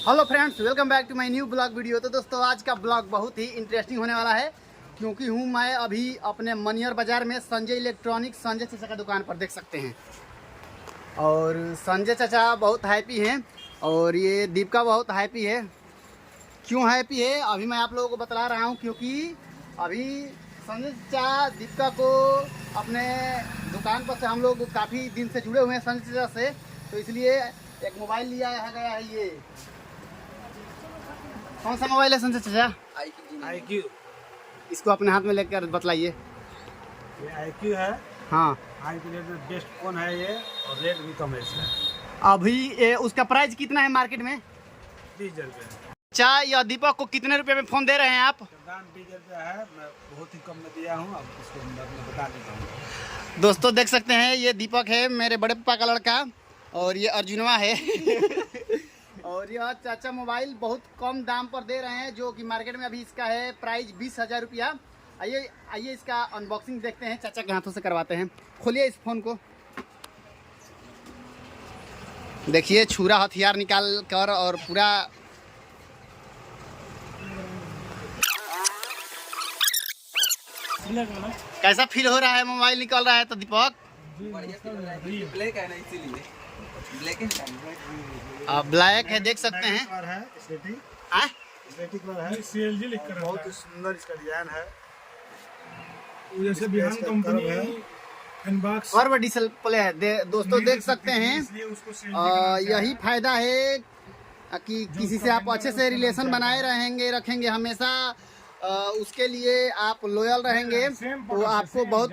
Hello friends, welcome back to my new blog video. तो दोस्तों आज का ब्लॉग बहुत ही इंटरेस्टिंग होने वाला है क्योंकि हूँ मैं अभी अपने मनियर बाज़ार में संजय इलेक्ट्रॉनिक्स संजय चाचा का दुकान पर, देख सकते हैं। और संजय चाचा बहुत हैप्पी हैं और ये दीपिका बहुत हैप्पी है। क्यों हैप्पी है अभी मैं आप लोगों को बता रहा हूँ, क्योंकि अभी संजय चाचा दीपिका को अपने दुकान पर से हम लोग काफ़ी दिन से जुड़े हुए हैं संजय चाचा से, तो इसलिए एक मोबाइल लिया गया है। ये कौन सा मोबाइल है संजय चाचा? IQ। इसको अपने हाथ में लेकर बतलाइए। ये IQ है। हाँ, आज के लिए बेस्ट फोन है ये, और रेट भी कम है इसका। अभी उसका प्राइस कितना है मार्केट में? 20,000 रुपये। चाचा या दीपक को कितने रुपए में फ़ोन दे रहे हैं आप? दाम 20,000 रुपये है, मैं बहुत ही कम में दिया हूँ। अब इसको मैं बता देता हूँ। दोस्तों देख सकते हैं, ये दीपक है मेरे बड़े पापा का लड़का और ये अर्जुनवा है और यह चाचा मोबाइल बहुत कम दाम पर दे रहे हैं, जो कि मार्केट में अभी इसका है प्राइस 20,000 रुपया। आइए इसका अनबॉक्सिंग देखते हैं, चाचा के हाथों से करवाते हैं। खोलिए इस फ़ोन को, देखिए छुरा हथियार निकाल कर और पूरा कैसा फील हो रहा है मोबाइल निकल रहा है तो दीपक? ब्लैक है ना, इसीलिए ब्लैक है। ब्लैक है, देख सकते हैं। कलर है, स्लेटी कलर है, CLG लिख कर बहुत ही सुंदर इसका डिजाइन है। जैसे बिहान कंपनी है इनबॉक्स कर्व डिस्प्ले है। दोस्तों देख सकते हैं, इसलिए उसको यही फायदा है कि किसी से आप अच्छे से रिलेशन बनाए रखेंगे हमेशा, उसके लिए आप लॉयल रहेंगे तो आपको बहुत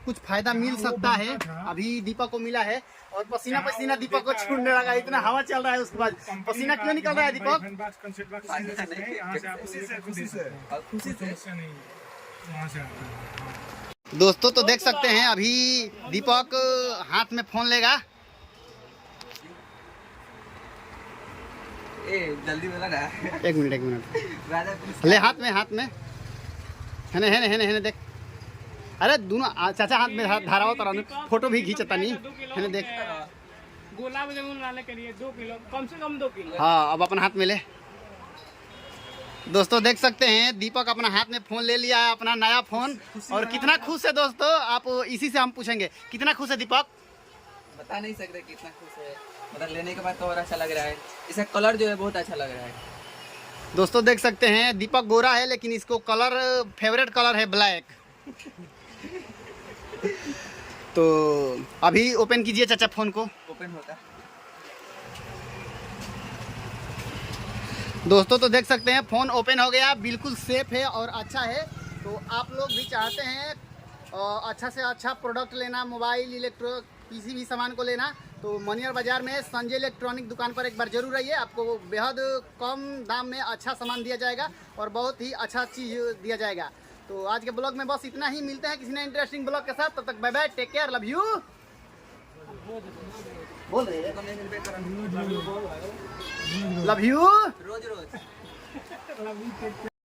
कुछ फायदा मिल सकता है। अभी दीपक को मिला है और पसीना पसीना दीपक को छूटने लगा, इतना हवा चल रहा है। उसके बाद पसीना क्यों निकल रहा है दीपक? दोस्तों तो देख सकते हैं, अभी दीपक हाथ में फोन लेगा। जल्दी में लगा। एक मिनट ले, हाथ में है देख। अरे दोनों चाचा हाथ में धाराओ तरह फोटो भी खींचता नहीं है, देख। गुलाब जामुन लाने के लिए 2 किलो, कम से कम 2 किलो। हाँ, अब अपना हाथ में ले। दोस्तों देख सकते हैं, दीपक अपना हाथ में फ़ोन ले लिया है, अपना नया फ़ोन, और कितना खुश है दोस्तों। आप इसी से हम पूछेंगे कितना खुश है दीपक? बता नहीं सकते कितना खुश है, मतलब लेने के बाद तो और अच्छा लग रहा है। इसका कलर जो है बहुत अच्छा लग रहा है। दोस्तों देख सकते हैं, दीपक गोरा है लेकिन इसको कलर फेवरेट कलर है ब्लैक। तो अभी ओपन कीजिए चाचा फ़ोन को। ओपन होता। दोस्तों तो देख सकते हैं, फ़ोन ओपन हो गया, बिल्कुल सेफ है और अच्छा है। तो आप लोग भी चाहते हैं अच्छा से अच्छा प्रोडक्ट लेना, मोबाइल किसी भी सामान को लेना, तो मनियर बाज़ार में संजय इलेक्ट्रॉनिक दुकान पर एक बार जरूर आइए। आपको बेहद कम दाम में अच्छा सामान दिया जाएगा और बहुत ही अच्छा चीज़ दिया जाएगा। तो आज के ब्लॉग में बस इतना ही, मिलते हैं किसी नए इंटरेस्टिंग ब्लॉग के साथ। तब तक bye bye, take care, love you. बोल रहे हैं लव यू रोज